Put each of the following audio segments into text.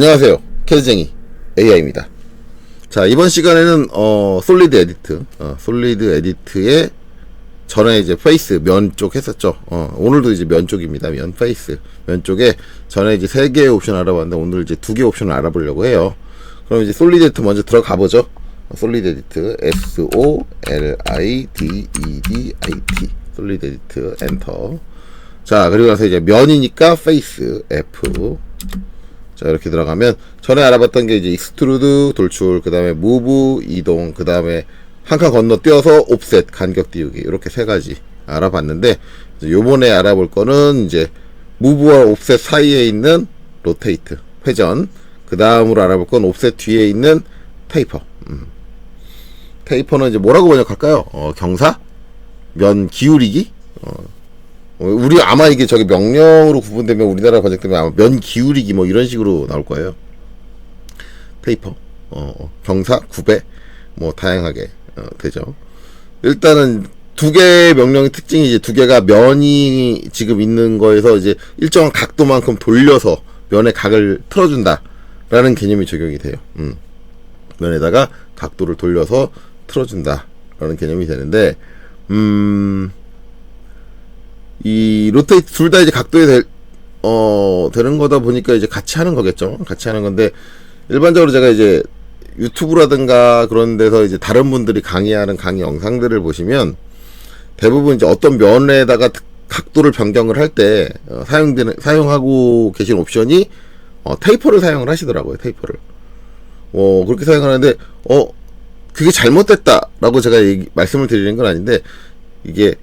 안녕하세요. 캐드쟁이 AI입니다. 자, 이번 시간에는 솔리드 에디트, 솔리드 에디트의 전에 이제 페이스 면 쪽 했었죠. 오늘도 이제 면 쪽입니다. 면 페이스 면 쪽에 전에 이제 3개의 옵션 알아봤는데 오늘 이제 2개 옵션을 알아보려고 해요. 그럼 이제 솔리드 에디트 먼저 들어가 보죠. 솔리드 에디트 SOLIDEDIT 솔리드 에디트 엔터. 자, 그리고 나서 이제 면이니까 페이스 F. 자, 이렇게 들어가면 전에 알아봤던 게 이제 익스트루드 돌출, 그 다음에 무브 이동, 그 다음에 한 칸 건너뛰어서 옵셋 간격 띄우기, 이렇게 3가지 알아봤는데, 요번에 알아볼 거는 이제 무브와 옵셋 사이에 있는 로테이트, 회전, 그 다음으로 알아볼 건 옵셋 뒤에 있는 테이퍼. 테이퍼는 이제 뭐라고 번역할까요? 경사? 면 기울이기? 우리 아마 이게 저기 명령으로 구분되면 우리나라 번역되면 아마 면 기울이기 뭐 이런 식으로 나올 거예요. 테이퍼, 경사, 구배, 뭐 다양하게 되죠. 일단은 2개의 명령의 특징이 이제 2개가 면이 지금 있는 거에서 이제 일정한 각도만큼 돌려서 면의 각을 틀어준다라는 개념이 적용이 돼요. 면에다가 각도를 돌려서 틀어준다라는 개념이 되는데, 이 로테이트 둘 다 이제 각도에 되는 거다 보니까 이제 같이 하는 거겠죠. 같이 하는 건데, 일반적으로 제가 이제 유튜브라든가 그런 데서 이제 다른 분들이 강의하는 강의 영상들을 보시면 대부분 이제 어떤 면에다가 각도를 변경을 할 때 사용하고 계신 옵션이 테이퍼를 사용을 하시더라고요. 테이퍼를 그렇게 사용하는데 그게 잘못됐다라고 제가 말씀을 드리는 건 아닌데, 이게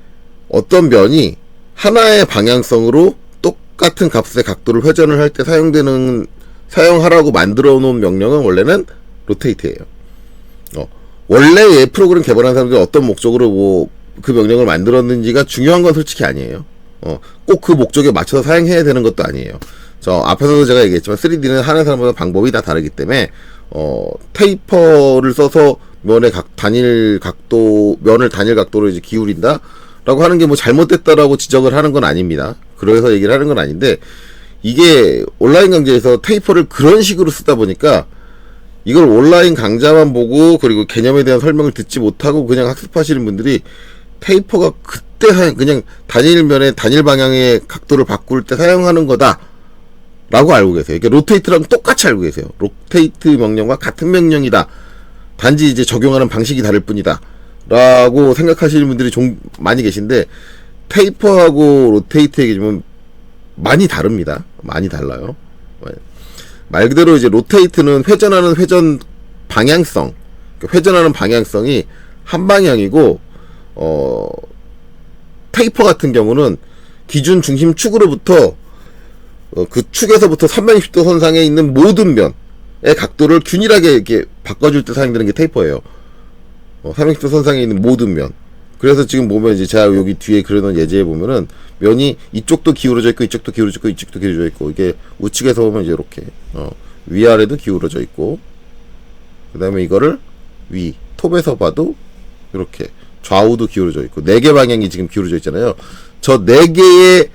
어떤 면이 하나의 방향성으로 똑같은 값의 각도를 회전을 할 때 사용하라고 만들어 놓은 명령은 원래는 로테이트예요. 원래 얘 프로그램 개발한 사람들이 어떤 목적으로 그 명령을 만들었는지가 중요한 건 솔직히 아니에요. 꼭 그 목적에 맞춰서 사용해야 되는 것도 아니에요. 저 앞에서도 제가 얘기했지만 3D는 하는 사람마다 방법이 다 다르기 때문에 테이퍼를 써서 면을 단일 각도로 이제 기울인다 라고 하는 게 뭐 잘못됐다라고 지적을 하는 건 아닙니다. 그래서 얘기를 하는 건 아닌데, 이게 온라인 강좌에서 테이퍼를 그런 식으로 쓰다 보니까 이걸 온라인 강좌만 보고 그리고 개념에 대한 설명을 듣지 못하고 그냥 학습하시는 분들이 테이퍼가 그때 그냥 단일면의 단일 방향의 각도를 바꿀 때 사용하는 거다 라고 알고 계세요. 이게 로테이트랑 똑같이 알고 계세요. 로테이트 명령과 같은 명령이다, 단지 이제 적용하는 방식이 다를 뿐이다 라고 생각하시는 분들이 좀 많이 계신데, 테이퍼하고 로테이트의 개념은 많이 다릅니다. 많이 달라요. 말 그대로 이제 로테이트는 회전하는 회전 방향성, 회전하는 방향성이 한 방향이고, 테이퍼 같은 경우는 기준 중심 축으로부터 그 축에서부터 360도 선상에 있는 모든 면의 각도를 균일하게 이렇게 바꿔줄 때 사용되는 게 테이퍼예요. 360도 선상에 있는 모든 면. 그래서 지금 보면 이제 제가 여기 뒤에 그려놓은 예제에 보면은 면이 이쪽도 기울어져 있고 이쪽도 기울어져 있고 이쪽도 기울어져 있고, 이게 우측에서 보면 이제 이렇게 위아래도 기울어져 있고, 그 다음에 이거를 톱에서 봐도 이렇게 좌우도 기울어져 있고 4개 방향이 지금 기울어져 있잖아요. 저 4개의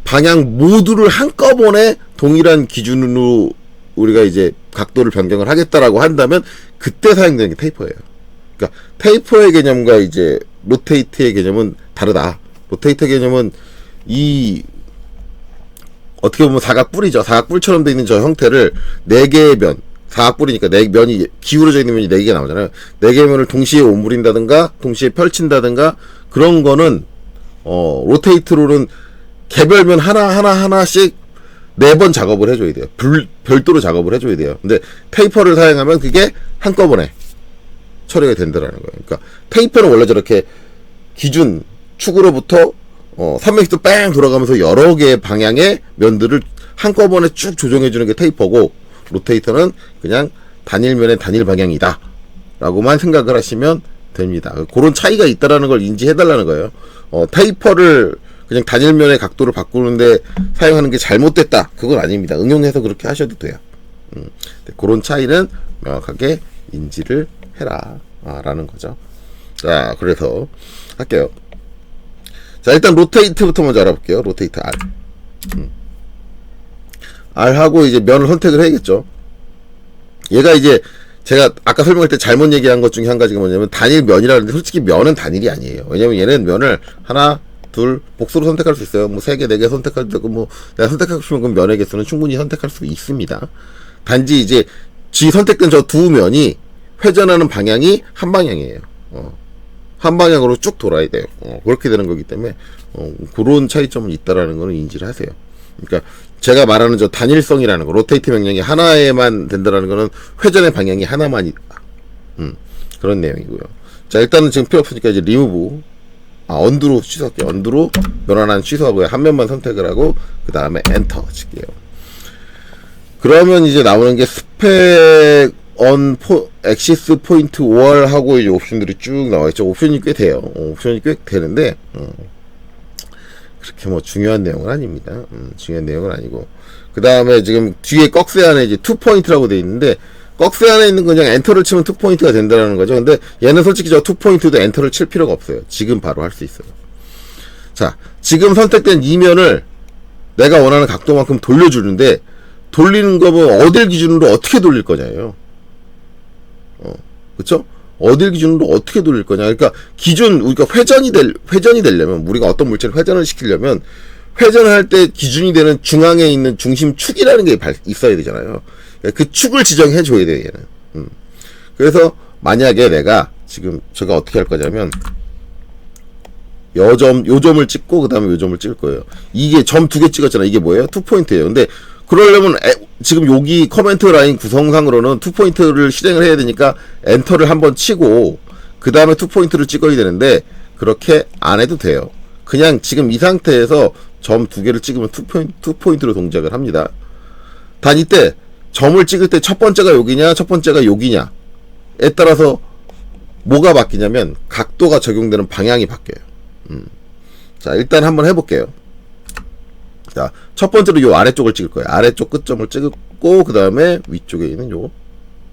방향 모두를 한꺼번에 동일한 기준으로 우리가 이제 각도를 변경을 하겠다라고 한다면 그때 사용되는 게 테이퍼예요. 그러니까 테이퍼의 개념과 이제 로테이트의 개념은 다르다. 로테이트 개념은 어떻게 보면 사각뿔이죠. 사각뿔처럼 되어 있는 저 형태를 4개의 면, 사각뿔이니까 면이 기울어져 있는 면이 4개가 나오잖아요. 4개의 면을 동시에 오므린다든가 동시에 펼친다든가 그런 거는 로테이트로는 개별 면 하나씩 4번 작업을 해줘야 돼요. 별도로 작업을 해줘야 돼요. 근데 테이퍼를 사용하면 그게 한꺼번에 처리가 된다라는 거예요. 그러니까 테이퍼는 원래 저렇게 기준 축으로부터 360도 뺑 돌아가면서 여러 개의 방향의 면들을 한꺼번에 쭉 조정해주는 게 테이퍼고, 로테이터는 그냥 단일면의 단일 방향이다 라고만 생각을 하시면 됩니다. 그런 차이가 있다라는 걸 인지해달라는 거예요. 테이퍼를 그냥 단일면의 각도를 바꾸는데 사용하는 게 잘못됐다, 그건 아닙니다. 응용해서 그렇게 하셔도 돼요. 그런 차이는 명확하게 인지를 해라 라는 거죠. 자, 그래서 할게요. 자, 일단 로테이트부터 먼저 알아볼게요. 로테이트 R. R 하고 이제 면을 선택을 해야겠죠. 얘가 이제 제가 아까 설명할 때 잘못 얘기한 것 중에 한 가지가 뭐냐면 단일 면이라 하는데 솔직히 면은 단일이 아니에요. 왜냐면 얘는 면을 하나, 둘, 복수로 선택할 수 있어요. 뭐 3개, 4개 선택할 때고 뭐 내가 선택하고 싶으면 그 면의 개수는 충분히 선택할 수 있습니다. 단지 이제 선택된 저 두 면이 회전하는 방향이 한 방향이에요. 한 방향으로 쭉 돌아야 돼요. 그렇게 되는 거기 때문에 그런 차이점은 있다라는 거는 인지를 하세요. 그러니까 제가 말하는 저 단일성이라는 거, 로테이트 명령이 하나에만 된다라는 거는 회전의 방향이 하나만이다. 그런 내용이고요. 자, 일단은 지금 필요 없으니까 이제 리무브, 언두로 취소할게요. 언두로 면 하나는 취소하고요. 한 면만 선택을 하고 그 다음에 엔터 칠게요. 그러면 이제 나오는 게 스펙 엑시스 포인트 5월 하고 이제 옵션들이 쭉 나와있죠. 옵션이 꽤 돼요. 옵션이 꽤 되는데 그렇게 뭐 중요한 내용은 아닙니다. 중요한 내용은 아니고 그 다음에 지금 뒤에 꺽쇠 안에 이제 2포인트라고 되어 있는데 꺽쇠 안에 있는 건 그냥 엔터를 치면 2포인트가 된다는 거죠. 근데 얘는 솔직히 저 2포인트도 엔터를 칠 필요가 없어요. 지금 바로 할 수 있어요. 자, 지금 선택된 이면을 내가 원하는 각도만큼 돌려주는데 돌리는 거면 어딜 기준으로 어떻게 돌릴 거냐예요. 그쵸? 어딜 기준으로 어떻게 돌릴 거냐. 그러니까 우리가 회전이 되려면, 우리가 어떤 물체를 회전을 시키려면, 회전을 할 때 기준이 되는 중앙에 있는 중심축이라는 게 있어야 되잖아요. 그 축을 지정해 줘야 돼요, 얘는. 그래서, 만약에 내가, 지금, 제가 어떻게 할 거냐면, 요 점을 찍고, 그 다음에 요 점을 찍을 거예요. 이게 점 2개 찍었잖아요. 이게 뭐예요? 2포인트예요. 근데, 그러려면 지금 여기 커멘트 라인 구성상으로는 2포인트를 실행을 해야 되니까 엔터를 한번 치고 그 다음에 2포인트를 찍어야 되는데 그렇게 안 해도 돼요. 그냥 지금 이 상태에서 점 2개를 찍으면 2포인트로 동작을 합니다. 단 이때 점을 찍을 때 첫 번째가 여기냐 첫 번째가 여기냐에 따라서 뭐가 바뀌냐면 각도가 적용되는 방향이 바뀌어요. 자, 일단 한번 해볼게요. 자, 첫 번째로 요 아래쪽을 찍을 거예요. 아래쪽 끝점을 찍고 그 다음에 위쪽에 있는 요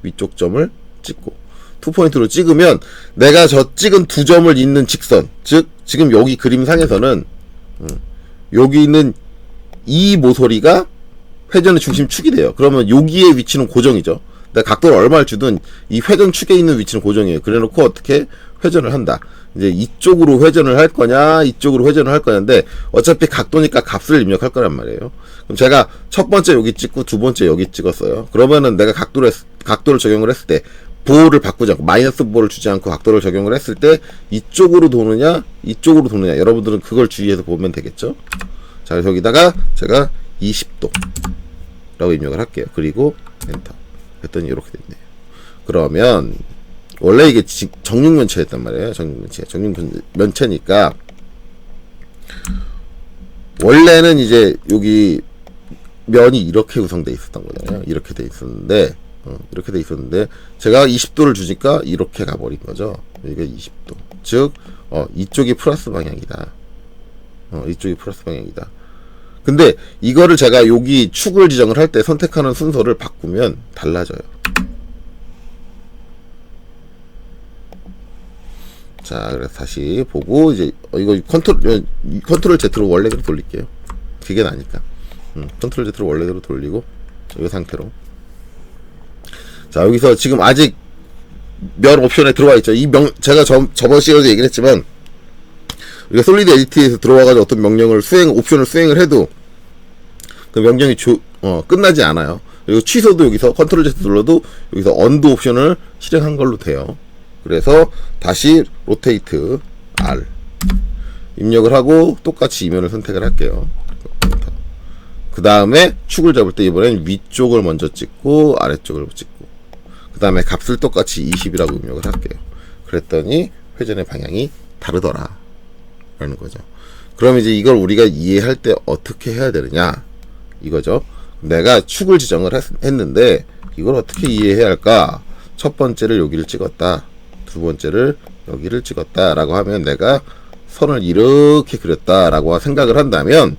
위쪽 점을 찍고 2포인트로 찍으면 내가 저 찍은 2점을 잇는 직선, 즉 지금 여기 그림상에서는 여기 있는 이 모서리가 회전의 중심축이 돼요. 그러면 여기의 위치는 고정이죠. 내가 각도를 얼마를 주든 이 회전축에 있는 위치는 고정이에요. 그래놓고 어떻게 회전을 한다. 이제 이쪽으로 회전을 할 거냐, 이쪽으로 회전을 할 거냐인데 어차피 각도니까 값을 입력할 거란 말이에요. 그럼 제가 첫 번째 여기 찍고 두 번째 여기 찍었어요. 그러면은 내가 각도를 적용을 했을 때 보호를 바꾸지 않고 마이너스 보호를 주지 않고 각도를 적용을 했을 때 이쪽으로 도느냐, 이쪽으로 도느냐. 여러분들은 그걸 주의해서 보면 되겠죠. 자, 그래서 여기다가 제가 20도라고 입력을 할게요. 그리고 엔터 했더니 이렇게 됐네요. 그러면 원래 이게 정육면체였단 말이에요. 정육면체니까 원래는 이제 여기 면이 이렇게 구성되어 있었던 거잖아요. 이렇게 돼 있었는데 제가 20도를 주니까 이렇게 가버린 거죠. 여기가 20도. 즉 이쪽이 플러스 방향이다. 이쪽이 플러스 방향이다. 근데 이거를 제가 여기 축을 지정을 할 때 선택하는 순서를 바꾸면 달라져요. 자, 그래서 다시 보고 이제 이거 컨트롤 Z로 원래대로 돌릴게요. 그게 나니까. 컨트롤 Z로 원래대로 돌리고 이 상태로. 자, 여기서 지금 아직 면 옵션에 들어와 있죠. 제가 저번 시간에도 얘기를 했지만 우리가 솔리드 에디트에서 들어와가지고 어떤 명령을 옵션을 수행을 해도 그 명령이 끝나지 않아요. 그리고 취소도 여기서 컨트롤 Z 눌러도 여기서 언두 옵션을 실행한 걸로 돼요. 그래서 다시 로테이트 R 입력을 하고 똑같이 이면을 선택을 할게요. 그 다음에 축을 잡을 때 이번엔 위쪽을 먼저 찍고 아래쪽을 찍고 그 다음에 값을 똑같이 20이라고 입력을 할게요. 그랬더니 회전의 방향이 다르더라 라는 거죠. 그럼 이제 이걸 우리가 이해할 때 어떻게 해야 되느냐 이거죠. 내가 축을 지정을 했는데 이걸 어떻게 이해해야 할까? 첫 번째를 여기를 찍었다. 두 번째를 여기를 찍었다 라고 하면 내가 선을 이렇게 그렸다 라고 생각을 한다면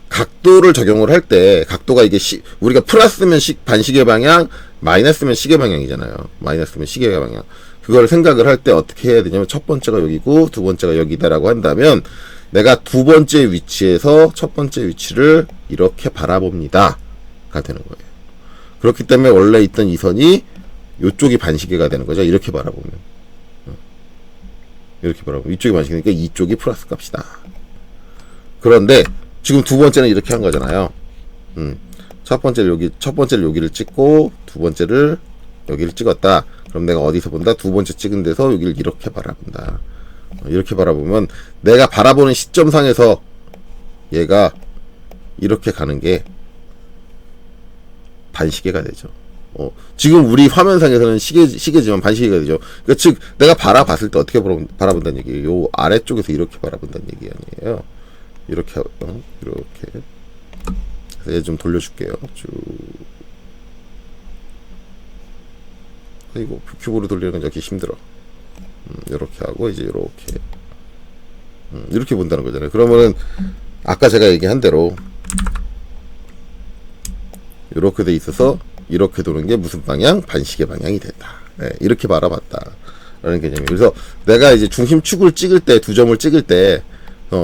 각도를 적용을 할 때 각도가 이게 우리가 플러스면 반시계 방향 마이너스면 시계 방향이잖아요. 마이너스면 시계 방향. 그걸 생각을 할 때 어떻게 해야 되냐면 첫 번째가 여기고 두 번째가 여기다 라고 한다면 내가 두 번째 위치에서 첫 번째 위치를 이렇게 바라봅니다 가 되는 거예요. 그렇기 때문에 원래 있던 이 선이 요쪽이 반시계가 되는 거죠. 이렇게 바라보면. 이렇게 바라보면 이쪽이 반시계니까 이쪽이 플러스 값이다. 그런데 지금 두 번째는 이렇게 한 거잖아요. 첫 번째를 여기를 찍고 두 번째를 여기를 찍었다. 그럼 내가 어디서 본다? 두 번째 찍은 데서 여기를 이렇게 바라본다. 이렇게 바라보면 내가 바라보는 시점상에서 얘가 이렇게 가는 게 반시계가 되죠. 지금 우리 화면상에서는 시계지만 반시계가 되죠. 그러니까 즉 내가 바라봤을 때 어떻게 바라본다는 얘기예요. 요 아래쪽에서 이렇게 바라본다는 얘기 아니에요. 이렇게 이렇게. 그래서 얘 좀 돌려줄게요. 쭉. 이거 큐브로 돌리는 건 여기 힘들어. 이렇게 하고 이제 이렇게 본다는 거잖아요. 그러면은 아까 제가 얘기한 대로 이렇게 돼 있어서 이렇게 도는 게 무슨 방향? 반시계 방향이 된다. 네, 이렇게 바라봤다. 라는 개념이에요. 그래서 내가 이제 중심축을 찍을 때, 두 점을 찍을 때,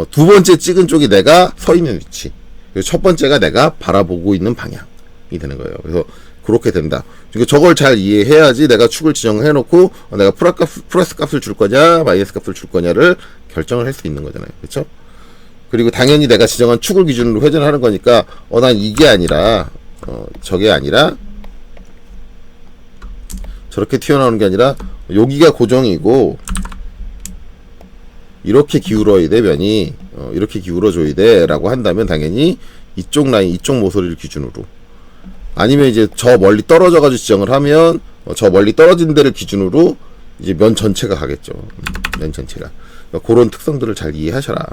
두 번째 찍은 쪽이 내가 서 있는 위치. 그리고 첫 번째가 내가 바라보고 있는 방향이 되는 거예요. 그래서 그렇게 된다. 그러니까 저걸 잘 이해해야지 내가 축을 지정해 놓고 내가 플러스 값을 줄 거냐, 마이너스 값을 줄 거냐를 결정을 할 수 있는 거잖아요. 그렇죠? 그리고 당연히 내가 지정한 축을 기준으로 회전을 하는 거니까 난 이게 아니라 저게 아니라 저렇게 튀어나오는 게 아니라 여기가 고정이고 이렇게 기울어야 돼. 면이 이렇게 기울어줘야 돼 라고 한다면 당연히 이쪽 라인, 이쪽 모서리를 기준으로, 아니면 이제 저 멀리 떨어져 가지고 지정을 하면 저 멀리 떨어진 데를 기준으로 이제 면 전체가 가겠죠. 면 전체가. 그러니까 그런 특성들을 잘 이해하셔라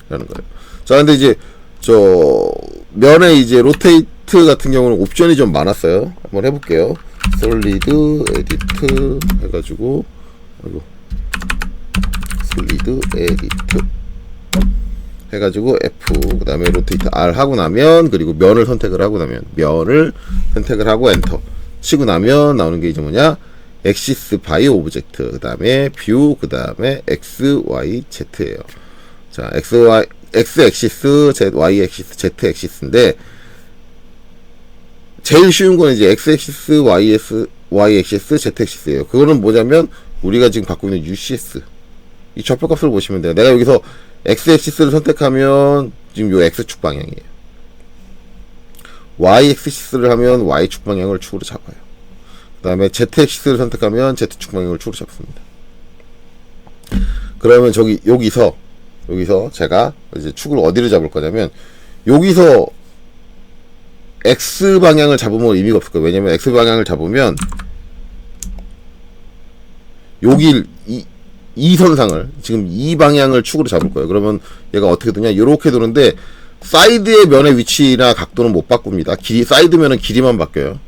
라는 거예요. 자, 근데 이제 저 면에 이제 로테이트 같은 경우는 옵션이 좀 많았어요. 한번 해볼게요. 솔리드 에디트 해가지고, 솔리드 에디트 해가지고 F, 그 다음에 로테이트 R 하고 나면, 그리고 면을 선택을 하고 나면, 면을 선택을 하고 엔터 치고 나면 나오는 게 이제 뭐냐, 엑시스 바이 오브젝트, 그 다음에 뷰, 그 다음에 X, Y, Z예요. 자, X 엑시스, Y 엑시스, Z 엑시스인데, 제일 쉬운 거는 이제 X 엑시스, Y 엑시스, Z 엑시스예요. 그거는 뭐냐면 우리가 지금 갖고 있는 UCS, 이 좌표값을 보시면 돼요. 내가 여기서 X 엑시스를 선택하면 지금 요 X축 방향이에요. Y 엑시스를 하면 Y축 방향을 축으로 잡아요. 그 다음에 Z 엑시스를 선택하면 Z축 방향을 축으로 잡습니다. 그러면 여기서 제가 이제 축을 어디를 잡을 거냐면, 여기서 X 방향을 잡으면 의미가 없을 거예요. 왜냐면 X 방향을 잡으면 여기 이 선상을, 지금 이 방향을 축으로 잡을 거예요. 그러면 얘가 어떻게 되냐, 이렇게 도는데 사이드의 면의 위치나 각도는 못 바꿉니다. 사이드 면은 길이만 바뀌어요.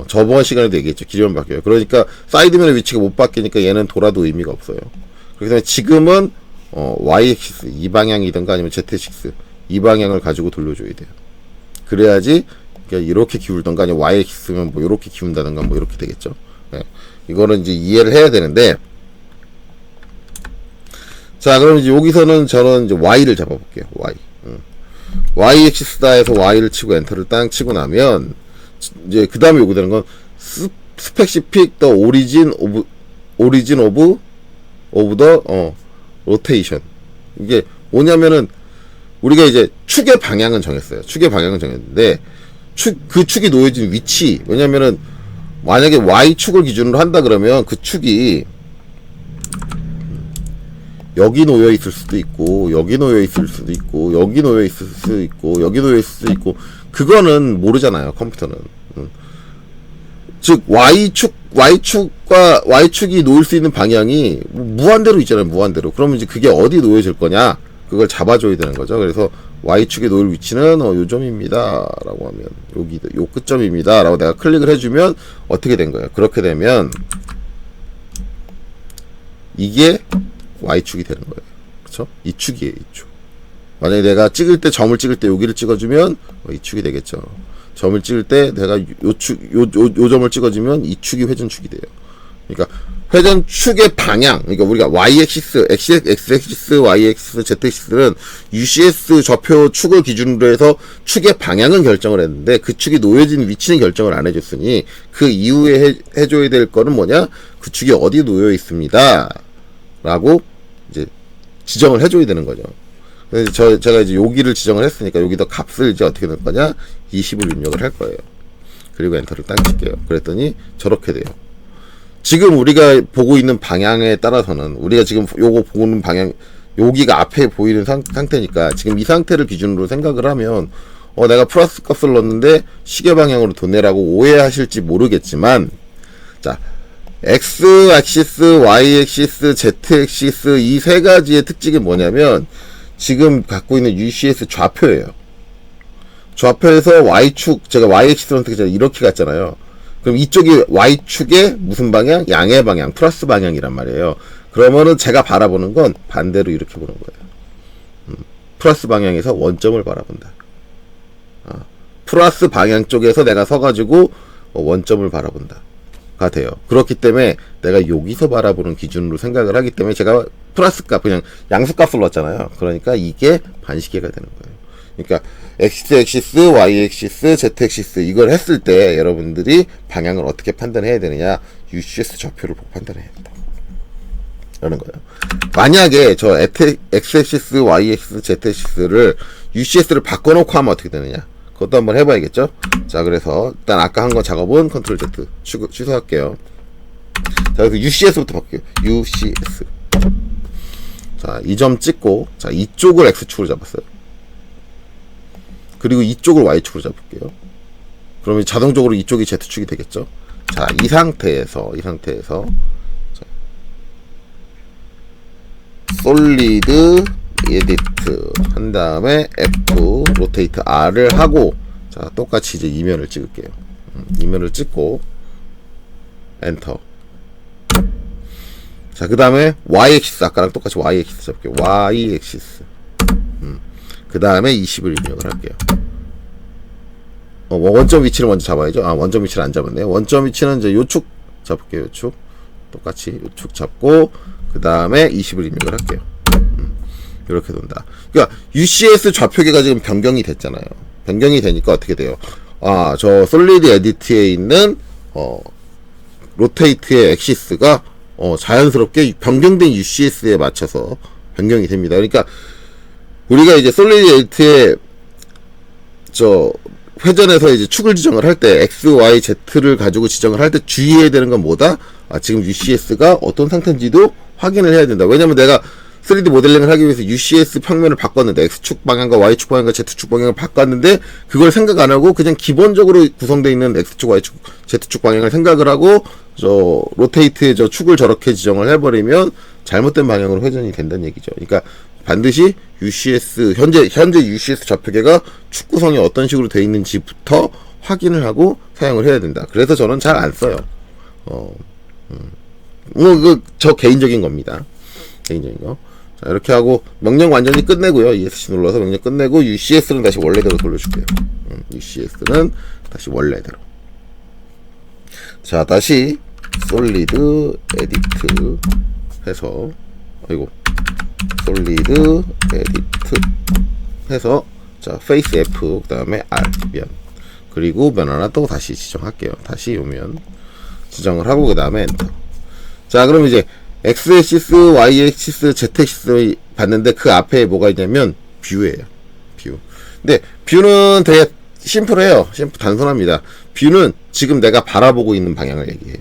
저번 시간에도 얘기했죠. 길이만 바뀌어요. 그러니까 사이드 면의 위치가 못 바뀌니까 얘는 돌아도 의미가 없어요. 그렇기 때문에 지금은 Y-액시스 이 방향이든가 아니면 Z-액시스 이 방향을 가지고 돌려줘야 돼요. 그래야지 이렇게 기울던가 아니면 Y-액시스면 뭐 이렇게 기운다든가 뭐 이렇게 되겠죠. 네. 이거는 이제 이해를 해야 되는데, 자, 그럼 이제 여기서는 저는 이제 Y를 잡아볼게요. Y-액시스다 해서 Y를 치고 엔터를 땅 치고 나면 이제 그 다음에 요구되는 건 스페시픽 더 오리진 오브 더 로테이션. 이게 뭐냐면은 우리가 이제 축의 방향은 정했어요. 축의 방향은 정했는데 그 축이 놓여진 위치, 왜냐면은 만약에 Y축을 기준으로 한다 그러면 그 축이 여기 놓여 있을 수도 있고, 여기 놓여 있을 수도 있고, 여기 놓여 있을 수도 있고, 여기 놓여 있을 수도 있고, 그거는 모르잖아요, 컴퓨터는. 즉 Y축이 놓일 수 있는 방향이 무한대로 있잖아요, 무한대로. 그러면 이제 그게 어디 놓여질 거냐, 그걸 잡아줘야 되는 거죠. 그래서 Y축에 놓일 위치는 요 점입니다 라고 하면, 요 끝점입니다 라고 내가 클릭을 해주면 어떻게 된 거예요? 그렇게 되면 이게 Y축이 되는 거예요. 그쵸? 이 축이에요, 이 축. 만약에 내가 점을 찍을 때 여기를 찍어주면 이 축이 되겠죠. 점을 찍을 때 내가 요 점을 찍어주면 이 축이 회전축이 돼요. 그러니까 회전 축의 방향, 그러니까 우리가 y-axis, x-axis, y-axis, z-axis는 UCS 좌표 축을 기준으로 해서 축의 방향은 결정을 했는데 그 축이 놓여진 위치는 결정을 안 해줬으니 그 이후에 해줘야 될 거는 뭐냐? 그 축이 어디 놓여 있습니다. 라고 이제 지정을 해줘야 되는 거죠. 그래서 제가 이제 여기를 지정을 했으니까 여기다 값을 이제 어떻게 넣을 거냐? 20을 입력을 할 거예요. 그리고 엔터를 딱 칠게요. 그랬더니 저렇게 돼요. 지금 우리가 보고 있는 방향에 따라서는 우리가 지금 요거 보는 방향 여기가 앞에 보이는 상태니까 지금 이 상태를 기준으로 생각을 하면 내가 플러스 값을 넣었는데 시계 방향으로 도네라고 오해하실지 모르겠지만 자 X 액시스, Y 액시스, Z 액시스 이 세 가지의 특징이 뭐냐면 지금 갖고 있는 UCS 좌표예요. 좌표에서 Y축 제가 Y 액시스 선택했잖아요. 이렇게 갔잖아요. 그럼 이쪽이 Y축의 무슨 방향? 양의 방향, 플러스 방향이란 말이에요. 그러면은 제가 바라보는 건 반대로 이렇게 보는 거예요. 플러스 방향에서 원점을 바라본다. 플러스 방향 쪽에서 내가 서가지고 원점을 바라본다. 가 돼요. 그렇기 때문에 내가 여기서 바라보는 기준으로 생각을 하기 때문에 제가 플러스 값, 그냥 양수 값을 넣었잖아요. 그러니까 이게 반시계가 되는 거예요. 그러니까 X-액시스, Y-액시스, Z-액시스 이걸 했을 때 여러분들이 방향을 어떻게 판단해야 되느냐 UCS 좌표를 보고 판단해야 된다 라는 거예요. 만약에 저 X-액시스, Y-액시스, Z-액시스를 UCS를 바꿔놓고 하면 어떻게 되느냐 그것도 한번 해봐야겠죠. 자 그래서 일단 아까 한 거 작업은 컨트롤 Z 취소할게요. 자 그래서 UCS부터 바꿀게요. UCS 자 이 점 찍고 자 이쪽을 X축으로 잡았어요. 그리고 이쪽을 Y축으로 잡을게요. 그러면 자동적으로 이쪽이 Z축이 되겠죠. 자, 이 상태에서 자, 솔리드 에디트 한 다음에 F 로테이트 R을 하고 자, 똑같이 이제 이면을 찍을게요. 이면을 찍고 엔터. 자, 그 다음에 Y-액시스 아까랑 똑같이 Y-액시스 잡을게요. Y-액시스 그 다음에 20을 입력을 할게요. 원점 위치를 먼저 잡아야죠. 원점 위치를 안 잡았네요. 원점 위치는 이제 요축 잡을게요. 요축. 똑같이 요축 잡고, 그 다음에 20을 입력을 할게요. 이렇게 돈다. 그러니까, UCS 좌표계가 지금 변경이 됐잖아요. 변경이 되니까 어떻게 돼요? 저 솔리드 에디트에 있는, 로테이트의 액시스가, 자연스럽게 변경된 UCS에 맞춰서 변경이 됩니다. 그러니까, 우리가 이제 솔리드 에디트에 회전에서 이제 축을 지정을 할 때 X, Y, Z를 가지고 지정을 할 때 주의해야 되는 건 뭐다? 지금 UCS가 어떤 상태인지도 확인을 해야 된다. 왜냐면 내가 3D 모델링을 하기 위해서 UCS 평면을 바꿨는데 X축 방향과 Y축 방향과 Z축 방향을 바꿨는데 그걸 생각 안 하고 그냥 기본적으로 구성되어 있는 X축, Y축, Z축 방향을 생각을 하고 로테이트의 축을 저렇게 지정을 해버리면 잘못된 방향으로 회전이 된다는 얘기죠. 그러니까 반드시 UCS 현재 UCS 좌표계가 축 구성이 어떤 식으로 되어 있는지부터 확인을 하고 사용을 해야 된다. 그래서 저는 잘 안 써요. 저 개인적인 겁니다. 개인적인 거. 자, 이렇게 하고 명령 완전히 끝내고요. ESC 눌러서 명령 끝내고 UCS는 다시 원래대로 돌려줄게요. UCS는 다시 원래대로. 자, 다시 솔리드 에디트 해서 솔리드 에디트 해서 자 페이스 F 그 다음에 R 면 그리고 면 하나 또 다시 지정할게요. 다시 요면 지정을 하고 그 다음에 엔터. 자 그럼 이제 X-액시스, Y-액시스, Z-액시스 봤는데 그 앞에 뭐가 있냐면 뷰예요. 뷰. 근데 뷰는 되게 심플해요. 단순합니다. 뷰는 지금 내가 바라보고 있는 방향을 얘기해요.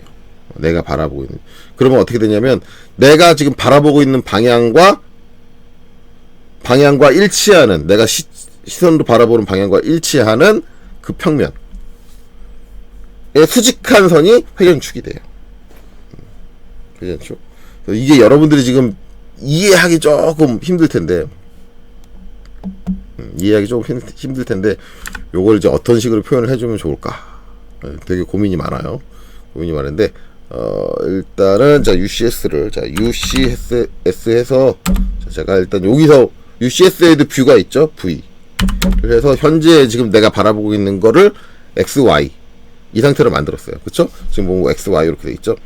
내가 바라보고 있는. 그러면 어떻게 되냐면 내가 지금 바라보고 있는 방향과 일치하는 내가 시선으로 바라보는 방향과 일치하는 그 평면의 수직한 선이 회전축이 돼요. 회전축. 이게 여러분들이 지금 이해하기 조금 힘들 텐데 요걸 이제 어떤 식으로 표현을 해주면 좋을까 되게 고민이 많아요. 고민이 많은데 일단은 자 UCS를 UCS 해서 제가 일단 여기서 UCS에도 뷰가 있죠. V. 그래서 현재 지금 내가 바라보고 있는 거를 XY 이 상태로 만들었어요. 그쵸? 지금 뭐 XY 이렇게 돼 있죠.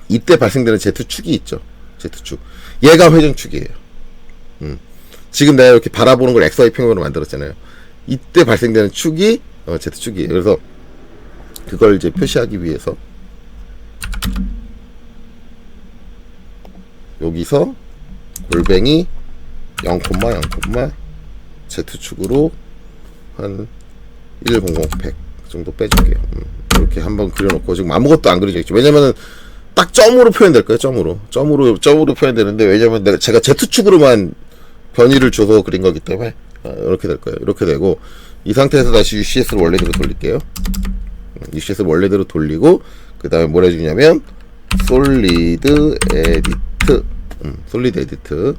이때 발생되는 Z축이 있죠. Z축. 얘가 회전축이에요. 지금 내가 이렇게 바라보는 걸 XY 평면으로 만들었잖아요. 이때 발생되는 축이 Z축이에요. 그래서 그걸 이제 표시하기 위해서 여기서 골뱅이 0, Z축으로 한 100, 100 정도 빼줄게요. 이렇게 한번 그려놓고 지금 아무것도 안 그려져 있죠. 왜냐면은 딱 점으로 표현될 거예요. 점으로 표현되는데, 왜냐면 제가 Z축으로만 변이를 줘서 그린 거기 때문에 이렇게 될 거예요. 이렇게 되고, 이 상태에서 다시 UCS를 원래대로 돌릴게요. UCS를 원래대로 돌리고, 그 다음에 뭘 해주냐면 솔리드 에디트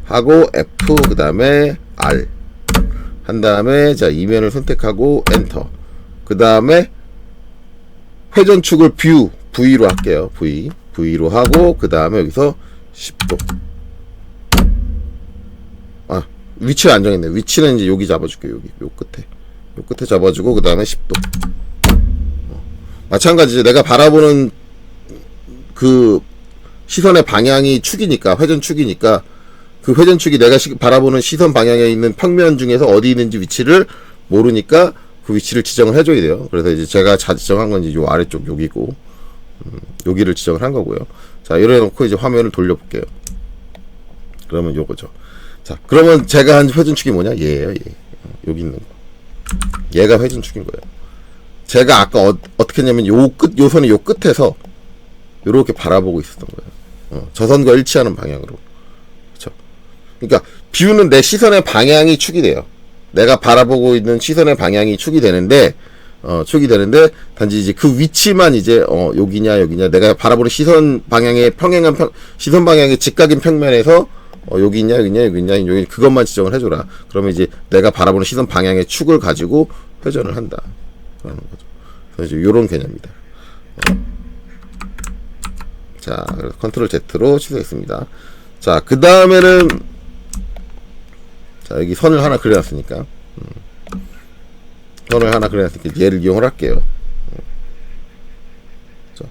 하고 F, 그 다음에 R 한 다음에 자 이면을 선택하고 엔터. 그 다음에 회전축을 V로 할게요. V로 하고, 그 다음에 여기서 10도. 위치를 안 정했네. 위치는 이제 여기 잡아줄게요. 요 끝에 잡아주고, 그 다음에 10도. 마찬가지죠. 내가 바라보는 그 시선의 방향이 축이니까, 회전축이니까, 그 회전축이 내가 바라보는 시선 방향에 있는 평면 중에서 어디 있는지 위치를 모르니까 그 위치를 지정을 해줘야 돼요. 그래서 이제 제가 지정한 건 이제 요 아래쪽 여기고, 여기를 지정을 한 거고요. 자, 이래 놓고 이제 화면을 돌려볼게요. 그러면 요거죠. 자, 그러면 제가 한 회전축이 뭐냐? 얘예요, 얘. 여기 있는 거. 얘가 회전축인 거예요. 제가 아까 어떻게 했냐면 요 선의 요 끝에서 요렇게 바라보고 있었던 거예요. 저 선과 일치하는 방향으로. 그렇죠? 그러니까 뷰는 내 시선의 방향이 축이 돼요. 내가 바라보고 있는 시선의 방향이 축이 되는데 단지 이제 그 위치만 이제 여기냐 내가 바라보는 시선 방향의 시선 방향의 직각인 평면에서 여기 있냐 여기 그것만 지정을 해줘라. 그러면 이제 내가 바라보는 시선 방향의 축을 가지고 회전을 한다 라는 거죠. 그래서 이제 요런 개념입니다. 자, 그래서 컨트롤 Z로 취소했습니다. 자, 그 다음에는 자, 여기 선을 하나 그려놨으니까 얘를 이용을 할게요. 자,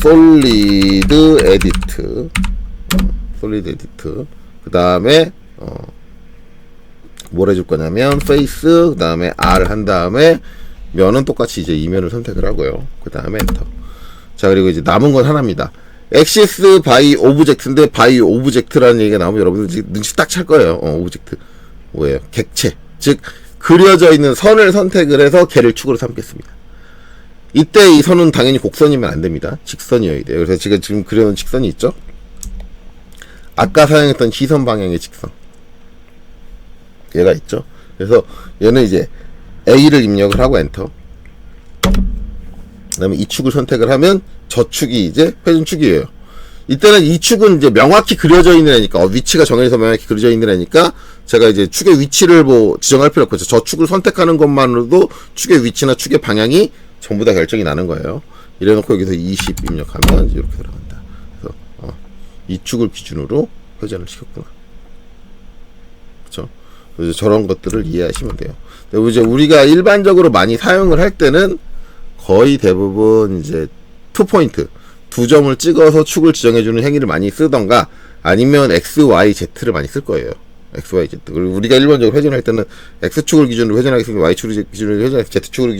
솔리드 에디트 그 다음에 뭘 해줄 거냐면 페이스, 그 다음에 R 한 다음에 면은 똑같이 이제 이면을 선택을 하고요. 그 다음에 엔터. 자, 그리고 이제 남은 건 하나입니다. 액시스 바이 오브젝트인데, 바이 오브젝트라는 얘기가 나오면 여러분들 눈치 딱 찰 거예요. 오브젝트 뭐예요? 객체. 즉 그려져 있는 선을 선택을 해서 걔를 축으로 삼겠습니다. 이때 이 선은 당연히 곡선이면 안 됩니다. 직선이어야 돼요. 그래서 제가 지금 그려놓은 직선이 있죠. 아까 사용했던 시선 방향의 직선, 얘가 있죠. 그래서 얘는 이제 A를 입력을 하고 엔터. 그 다음에 이 축을 선택을 하면 저 축이 이제 회전축이에요. 이때는 이 축은 이제 명확히 그려져 있는 애니까, 위치가 정해져서 명확히 그려져 있는 애니까 제가 이제 축의 위치를 뭐 지정할 필요 없고, 저 축을 선택하는 것만으로도 축의 위치나 축의 방향이 전부 다 결정이 나는 거예요. 이래 놓고 여기서 20 입력하면 이제 이렇게 들어간다. 그래서 이 축을 기준으로 회전을 시켰구나. 그렇죠? 그래서 저런 것들을 이해하시면 돼요. 근데 이제 우리가 일반적으로 많이 사용을 할 때는 거의 대부분 이제 투포인트, 두 점을 찍어서 축을 지정해주는 행위를 많이 쓰던가, 아니면 X, Y, Z를 많이 쓸 거예요. X, Y, Z. 그리고 우리가 일반적으로 회전할 때는 X축을 기준으로 회전하겠습니다. Y축을 기준으로 회전하겠습니다. Z축을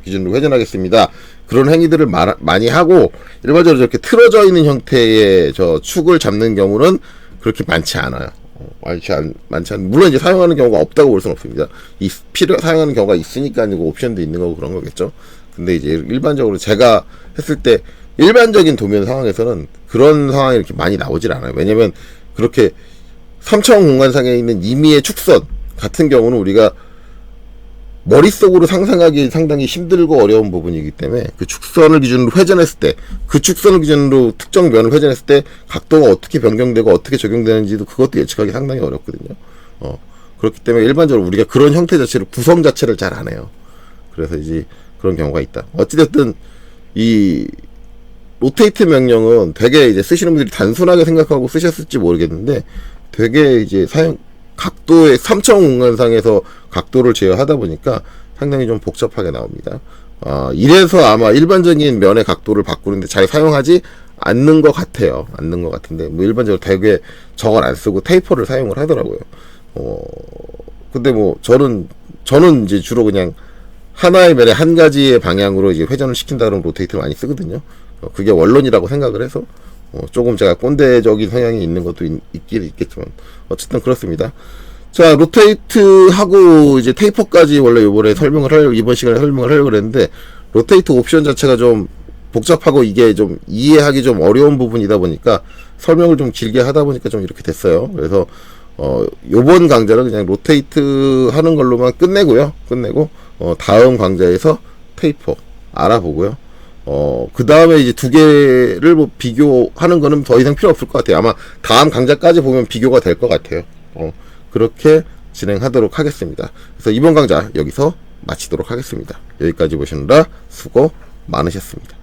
기준으로 회전하겠습니다. 그런 행위들을 많이 하고, 일반적으로 저렇게 틀어져 있는 형태의 저 축을 잡는 경우는 그렇게 많지 않아요. 많지 않, 물론 이제 사용하는 경우가 없다고 볼 수는 없습니다. 사용하는 경우가 있으니까 아니고 옵션도 있는 거고 그런 거겠죠. 근데 이제 일반적으로 제가 했을 때 일반적인 도면 상황에서는 그런 상황이 이렇게 많이 나오질 않아요. 왜냐면 그렇게 3차원 공간상에 있는 임의의 축선 같은 경우는 우리가 머릿속으로 상상하기 상당히 힘들고 어려운 부분이기 때문에, 그 축선을 기준으로 회전했을 때, 그 축선을 기준으로 특정 면을 회전했을 때 각도가 어떻게 변경되고 어떻게 적용되는지도 그것도 예측하기 상당히 어렵거든요. 그렇기 때문에 일반적으로 우리가 그런 형태 자체를, 구성 자체를 잘 안 해요. 그래서 이제 그런 경우가 있다. 어찌됐든 이 로테이트 명령은 되게 이제 쓰시는 분들이 단순하게 생각하고 쓰셨을지 모르겠는데, 되게 이제 각도의 3차원 공간상에서 각도를 제어하다 보니까 상당히 좀 복잡하게 나옵니다. 이래서 아마 일반적인 면의 각도를 바꾸는데 잘 사용하지 않는 것 같아요. 않는 것 같은데, 뭐 일반적으로 되게 저걸 안 쓰고 테이퍼를 사용을 하더라고요. 근데 뭐 저는 이제 주로 그냥 하나의 면에 한 가지의 방향으로 이제 회전을 시킨다 그러면 로테이트를 많이 쓰거든요. 그게 원론이라고 생각을 해서 조금 제가 꼰대적인 성향이 있는 것도 있긴 있겠지만 어쨌든 그렇습니다. 자, 로테이트 하고 이제 테이퍼까지 원래 이번 시간에 설명을 하려고 그랬는데, 로테이트 옵션 자체가 좀 복잡하고 이게 좀 이해하기 좀 어려운 부분이다 보니까 설명을 좀 길게 하다 보니까 좀 이렇게 됐어요. 그래서 요번 강좌는 그냥 로테이트 하는 걸로만 끝내고 다음 강좌에서 테이퍼 알아보고요. 그 다음에 이제 두 개를 뭐 비교하는 거는 더 이상 필요 없을 것 같아요. 아마 다음 강좌까지 보면 비교가 될 것 같아요. 그렇게 진행하도록 하겠습니다. 그래서 이번 강좌 여기서 마치도록 하겠습니다. 여기까지 보시느라 수고 많으셨습니다.